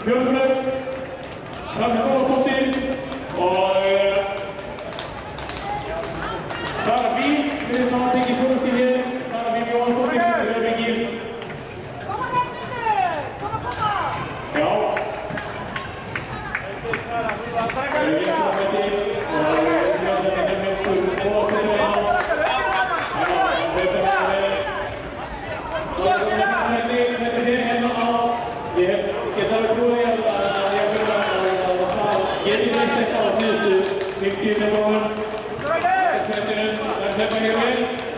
Björnberg, Ragnar Tómasdóttir og Sara Bíl, við erum að tekið fórustíð hér. Sara Bíl Jóhannsdóttir, Rauðvíkir. Koma nefnir! Koma! Já. Við erum að þetta og við erum að þetta með okkur og þetta er á. Þetta er hérna á. Ég get alveg trúið að ég fyrir að geti neitt þetta á síðustu 50 metrunum. Þetta er hérna hér vel.